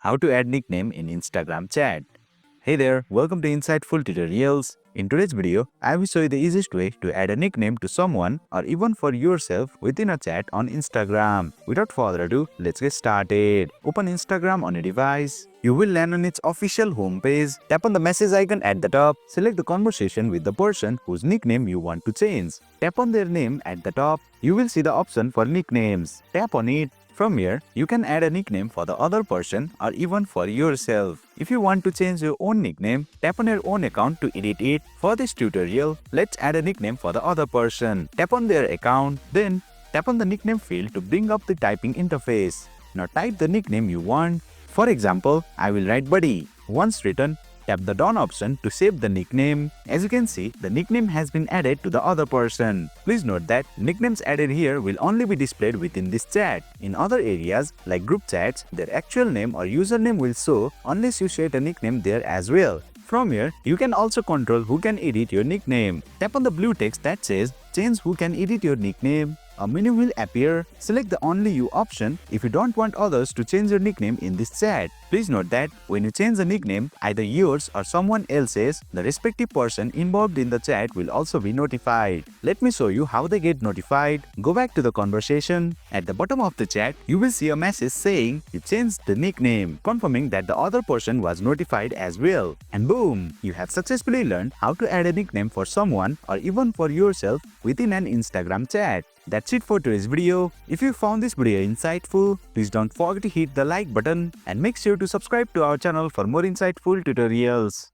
How to add nickname in Instagram chat. Hey there, welcome to Insightful Tutorials. In today's video, I will show you the easiest way to add a nickname to someone or even for yourself within a chat on Instagram. Without further ado, let's get started. Open Instagram on your device. You will land on its official homepage. Tap on the message icon at the top. Select the conversation with the person whose nickname you want to change. Tap on their name at the top. You will see the option for nicknames. Tap on it. From here, you can add a nickname for the other person or even for yourself. If you want to change your own nickname, tap on your own account to edit it. For this tutorial, let's add a nickname for the other person. Tap on their account, then tap on the nickname field to bring up the typing interface. Now type the nickname you want. For example, I will write Buddy. Once written, tap the done option to save the nickname. As you can see, the nickname has been added to the other person. Please note that nicknames added here will only be displayed within this chat. In other areas like group chats, their actual name or username will show unless you set a nickname there as well. From here, you can also control who can edit your nickname. Tap on the blue text that says change who can edit your nickname. A menu will appear. Select the Only You option if you don't want others to change your nickname in this chat. Please note that when you change the nickname, either yours or someone else's, the respective person involved in the chat will also be notified. Let me show you how they get notified. Go back to the conversation. At the bottom of the chat, you will see a message saying you changed the nickname, confirming that the other person was notified as well. And boom, you have successfully learned how to add a nickname for someone or even for yourself within an Instagram chat. That's it for today's video. If you found this video insightful, please don't forget to hit the like button and make sure to subscribe to our channel for more insightful tutorials.